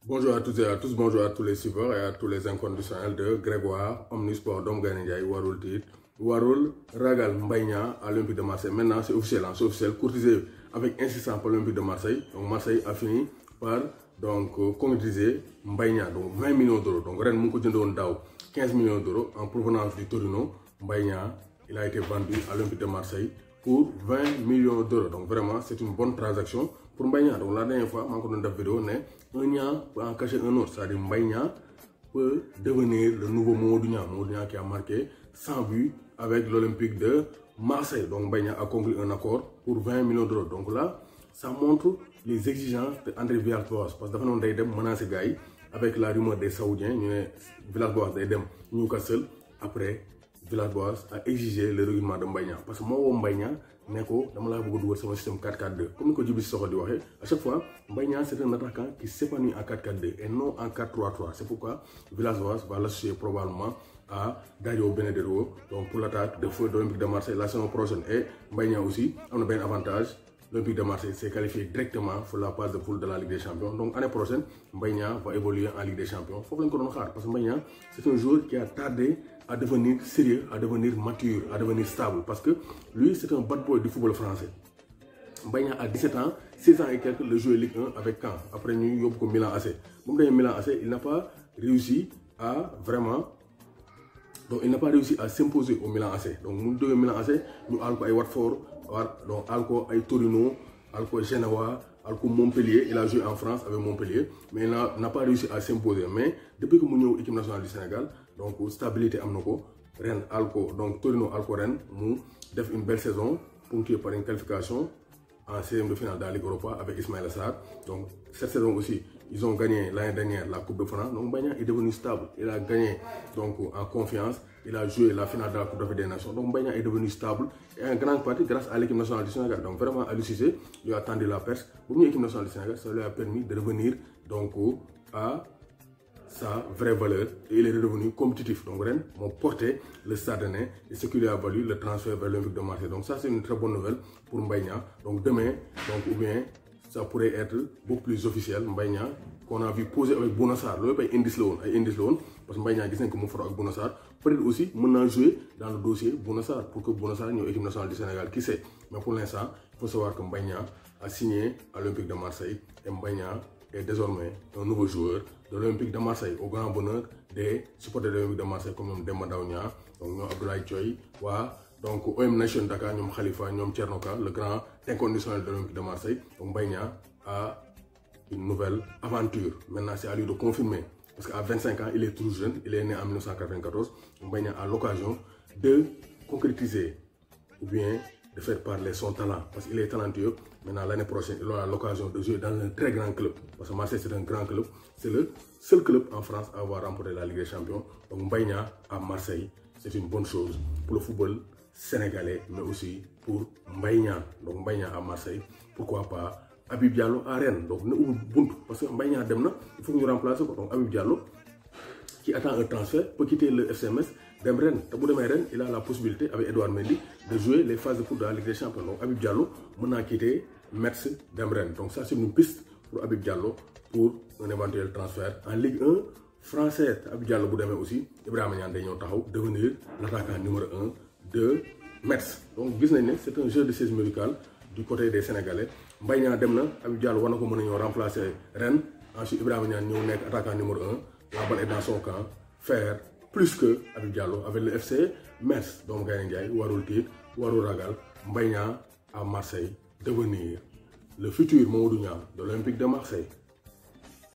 Bonjour à toutes et à tous, bonjour à tous les suiveurs et à tous les inconditionnels de Grégoire, Omnisport, Dom Ganendiaï, Warul Tit, Warul, Ragal, Mbaïna, à l'Olympique de Marseille. Maintenant, c'est officiel, courtisé avec insistance par l'Olympique de Marseille. Donc, Marseille a fini par concrétiser Mbaïna, donc 20 millions d'euros. Donc, Rennes Moukou 15 millions d'euros en provenance du Torino. Mbaïna, il a été vendu à l'Olympique de Marseille pour 20 millions d'euros. Donc, vraiment, c'est une bonne transaction pour Mbaïna. Donc, la dernière fois, je vais faire une vidéo, un Niang peut en cacher un autre. C'est-à-dire Mbaïna peut devenir le nouveau Mamadou Niang. Mamadou Niang qui a marqué 100 buts avec l'Olympique de Marseille. Donc Mbaïna a conclu un accord pour 20 millions d'euros. Donc là, ça montre les exigences d'André Villas-Boas. Parce que nous avons menacé Gaï avec la rumeur des Saoudiens. Villas-Boas a Newcastle. Après, Villas-Boas a exigé le recrutement de Mbaïna. Parce que moi, Mbaïna, dama la bëgg dugal sama système 4-4-2 comme ni ko Djibril Sissoko di waxee à chaque fois Mbaïna c'est un attaquant qui s'épanouit en 4-4-2 et non en 4-3-3. C'est pourquoi Villas-Boas va l'associer probablement à Dario Benedetto donc pour l'attaque de feu de l'Olympique de Marseille la saison prochaine. Et Mbaïna aussi a un avantage. L'Olympique de Marseille s'est qualifié directement pour la phase de poule de la Ligue des Champions. Donc l'année prochaine, Mbaïna va évoluer en Ligue des Champions. Il faut que l'on parce que Mbaïna, c'est un joueur qui a tardé à devenir sérieux, à devenir mature, à devenir stable. Parce que lui, c'est un bad boy du football français. Mbaïna a 17 ans, 16 ans et quelques, le jeu Ligue 1 avec Caen. Après, nous avons eu Milan AC. Bon, Milan AC, il n'a pas réussi à vraiment... Donc, il n'a pas réussi à s'imposer au Milan AC. Donc, nous devons Milan AC, nous avons eu Watford, donc Alco ay Torino, Alco Genoa, Alco Montpellier. Il a joué en France avec Montpellier, mais il n'a pas réussi à s'imposer. Mais depuis que nous sommes équipe nationale du Sénégal, donc stabilité amnoko, Rennes, Alco, donc Torino, Alco Rennes, nous avons une belle saison ponctuée par une qualification en 16e de finale de la Ligue Europa avec Ismaïla Sarr. Donc cette saison aussi, ils ont gagné l'année dernière la Coupe de France. Donc Mbaïna est devenu stable. Il a gagné donc en confiance. Il a joué la finale de la Coupe d'Afrique des Nations. Donc Mbaïna est devenu stable. Et en grande partie grâce à l'équipe nationale du Sénégal. Donc vraiment, Aliou Cissé lui a tendu la perche. Pour l'équipe nationale du Sénégal, ça lui a permis de revenir donc, à sa vraie valeur. Et il est redevenu compétitif. Donc Rennes m'ont porté le Stade Rennais et ce qui lui a valu le transfert vers l'Olympique de Marseille. Donc ça, c'est une très bonne nouvelle pour Mbaïna. Donc demain, ou bien ça pourrait être beaucoup plus officiel. Mbaïna, qu'on a vu poser avec Bounassar. Le pays indice parce que Mbaïna dit que mon frère avec Bounassar. Peut-être aussi, maintenant jouer dans le dossier Bounassar pour que Bounassar ait une équipe nationale du Sénégal. Qui sait? Mais pour l'instant, il faut savoir que Mbaïna a signé à l'Olympique de Marseille. Et Mbaïna est désormais un nouveau joueur de l'Olympique de Marseille, au grand bonheur des supporters de l'Olympique de Marseille comme Demba Daounia, donc Abdoulaye Thioye, donc OM Nation Dakar, Khalifa, Tchernoka, le grand inconditionnel de l'Olympique de Marseille. Donc Mbaïna a une nouvelle aventure. Maintenant, c'est à lui de confirmer. Parce qu'à 25 ans, il est tout jeune, il est né en 1994. Mbaïna a l'occasion de concrétiser ou bien de faire parler son talent. Parce qu'il est talentueux. Maintenant, l'année prochaine, il aura l'occasion de jouer dans un très grand club. Parce que Marseille, c'est un grand club. C'est le seul club en France à avoir remporté la Ligue des Champions. Donc Mbaïna à Marseille, c'est une bonne chose pour le football sénégalais, mais aussi pour Mbaïna. Donc Mbaïna à Marseille, pourquoi pas Habib Diallo à Rennes. Donc nous buntu parce que Mbaïna Demna, il faut que nous remplacions. Donc Habib Diallo, qui attend un transfert, peut quitter le FCMS. Rennes, il a la possibilité avec Edouard Mendy de jouer les phases de poule de la Ligue des Champions. Donc Habib Diallo m'a quitté Metz d'Emren. Donc ça c'est une piste pour Habib Diallo pour un éventuel transfert en Ligue 1 française. Habib Diallo aussi, Ibrahima Niane devenir l'attaquant numéro 1 de Metz. Donc c'est un jeu de siège médical du côté des Sénégalais. Mbaïna Demna, Habib Diallo va remplacer Rennes. Ensuite Ibrahima Niane attaquant numéro 1. La balle est dans son camp. Faire plus que Habib Diallo avec le FC Metz. Donc Ganendiaï, Warul Tit, Warul Ragal, Mbaïna à Marseille, devenir le futur Mamadou Niang de l'Olympique de Marseille.